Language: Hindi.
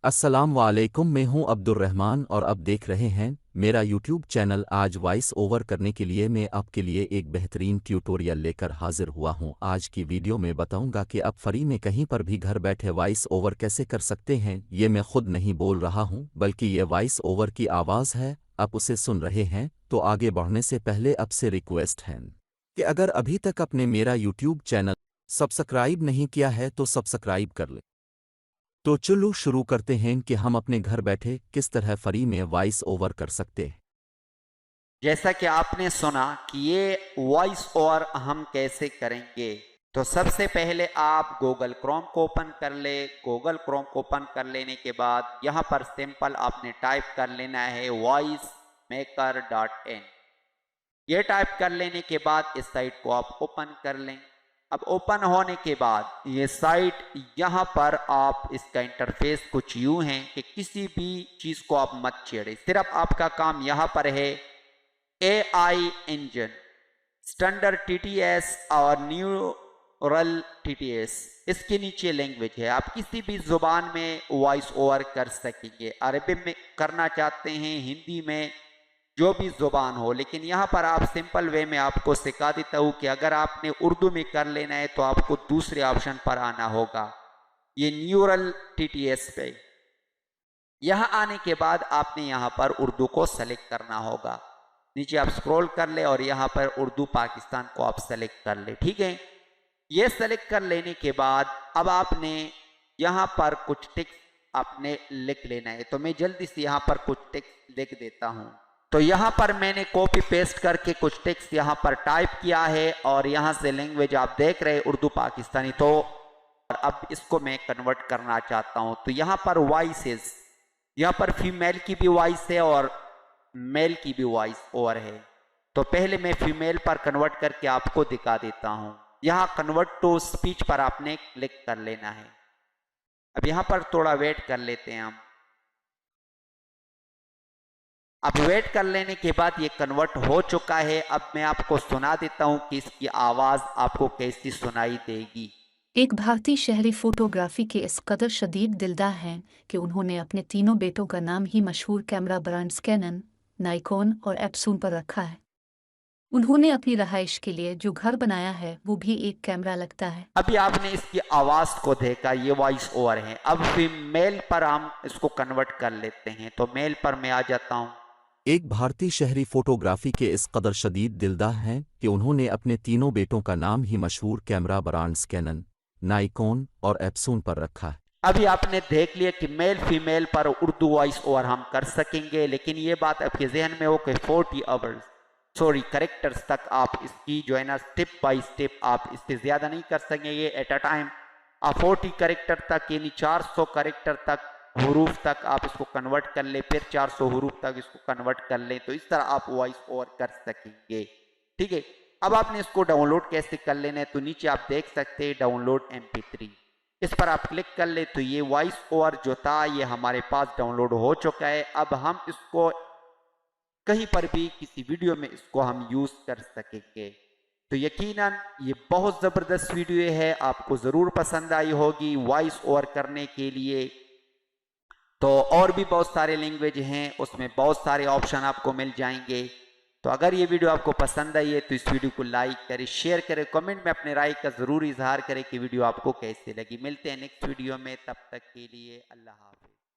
अस्सलाम वालेकुम, मैं हूं अब्दुर्रहमान और अब देख रहे हैं मेरा यूट्यूब चैनल। आज वॉइस ओवर करने के लिए मैं आपके लिए एक बेहतरीन ट्यूटोरियल लेकर हाजिर हुआ हूं। आज की वीडियो में बताऊंगा कि आप फ्री में कहीं पर भी घर बैठे वॉइस ओवर कैसे कर सकते हैं। ये मैं खुद नहीं बोल रहा हूं, बल्कि ये वॉइस ओवर की आवाज़ है, आप उसे सुन रहे हैं। तो आगे बढ़ने से पहले आपसे रिक्वेस्ट है कि अगर अभी तक आपने मेरा यूट्यूब चैनल सब्सक्राइब नहीं किया है तो सब्सक्राइब कर ले। तो चलो शुरू करते हैं कि हम अपने घर बैठे किस तरह फ्री में वॉइस ओवर कर सकते हैं। जैसा कि आपने सुना कि ये वॉइस ओवर हम कैसे करेंगे, तो सबसे पहले आप गूगल क्रोम को ओपन कर ले। गूगल क्रोम को ओपन कर लेने के बाद यहाँ पर सिंपल आपने टाइप कर लेना है voicemaker.in। ये टाइप कर लेने के बाद इस साइट को आप ओपन कर लें। अब ओपन होने के बाद ये साइट, यहाँ पर आप इसका इंटरफेस कुछ यूं है कि किसी भी चीज को आप मत छेड़े, सिर्फ आपका काम यहाँ पर है AI इंजन, स्टैंडर्ड TTS और न्यूरल TTS। इसके नीचे लैंग्वेज है, आप किसी भी जुबान में वॉइस ओवर कर सकेंगे। अरबी में करना चाहते हैं, हिंदी में, जो भी जुबान हो। लेकिन यहाँ पर आप सिंपल वे में आपको सिखा देता हूँ कि अगर आपने उर्दू में कर लेना है तो आपको दूसरे ऑप्शन पर आना होगा, ये न्यूरल TTS पे। यहाँ आने के बाद आपने यहाँ पर उर्दू को सेलेक्ट करना होगा। नीचे आप स्क्रॉल कर ले और यहाँ पर उर्दू पाकिस्तान को आप सेलेक्ट कर ले। ठीक है, ये सेलेक्ट कर लेने के बाद अब आपने यहाँ पर कुछ टेक्स्ट आपने लिख लेना है। तो मैं जल्दी से यहाँ पर कुछ टेक्स्ट लिख देता हूँ। तो यहाँ पर मैंने कॉपी पेस्ट करके कुछ टेक्स्ट यहाँ पर टाइप किया है और यहाँ से लैंग्वेज आप देख रहे हैं उर्दू पाकिस्तानी। तो अब इसको मैं कन्वर्ट करना चाहता हूँ। तो यहाँ पर वॉइसेस, यहाँ पर फीमेल की भी वॉइस है और मेल की भी वॉइस ओवर है। तो पहले मैं फीमेल पर कन्वर्ट करके आपको दिखा देता हूं। यहां कन्वर्ट टू स्पीच पर आपने क्लिक कर लेना है। अब यहां पर थोड़ा वेट कर लेते हैं हम। अब वेट कर लेने के बाद ये कन्वर्ट हो चुका है। अब मैं आपको सुना देता हूं कि इसकी आवाज आपको कैसी सुनाई देगी। एक भारतीय शहरी फोटोग्राफी के इस कदर शदीद दिलदार हैं कि उन्होंने अपने तीनों बेटों का नाम ही मशहूर कैमरा ब्रांड्स कैनन, नाइकोन और एप्सून पर रखा है। उन्होंने अपनी रहाइश के लिए जो घर बनाया है वो भी एक कैमरा लगता है। अभी आपने इसकी आवाज को देखा, ये वॉइस ओवर है। अब फीमेल पर हम इसको कन्वर्ट कर लेते हैं। तो मेल पर मैं आ जाता हूं। एक भारतीय शहरी फोटोग्राफी के इस कदर शदीद दिलदार हैं कि उन्होंने अपने तीनों बेटों का नाम ही मशहूर कैमरा ब्रांड्स कैनन, नाइकोन और एप्सून पर रखा है। अभी आपने देख लिया कि मेल फीमेल पर उर्दू वॉइस ओवर हम कर सकेंगे। लेकिन ये बात आपके जहन में हो कि 40 आवर्स करेक्टर्स तक आप इसकी जो है ना स्टेप बाय स्टेप आप इससे ज्यादा नहीं कर सकेंगे एट अ टाइम। आप 40 करेक्टर तक, यानी 400 करेक्टर तक, हरूफ तक आप इसको कन्वर्ट कर ले, फिर 400 हरूफ तक इसको कन्वर्ट कर ले। तो इस तरह आप वॉइस ओवर कर सकेंगे। ठीक है, अब आपने इसको डाउनलोड कैसे कर लेना है, तो नीचे आप देख सकते हैं डाउनलोड MP3, इस पर आप क्लिक कर ले। तो ये वॉइस ओवर जो था ये हमारे पास डाउनलोड हो चुका है। अब हम इसको कहीं पर भी किसी वीडियो में इसको हम यूज कर सकेंगे। तो यकीनन ये बहुत जबरदस्त वीडियो है, आपको जरूर पसंद आई होगी वॉइस ओवर करने के लिए। तो और भी बहुत सारे लैंग्वेज हैं, उसमें बहुत सारे ऑप्शन आपको मिल जाएंगे। तो अगर ये वीडियो आपको पसंद आई है तो इस वीडियो को लाइक करें, शेयर करें, कमेंट में अपने राय का जरूर इजहार करें कि वीडियो आपको कैसे लगी। मिलते हैं नेक्स्ट वीडियो में, तब तक के लिए अल्लाह हाफिज।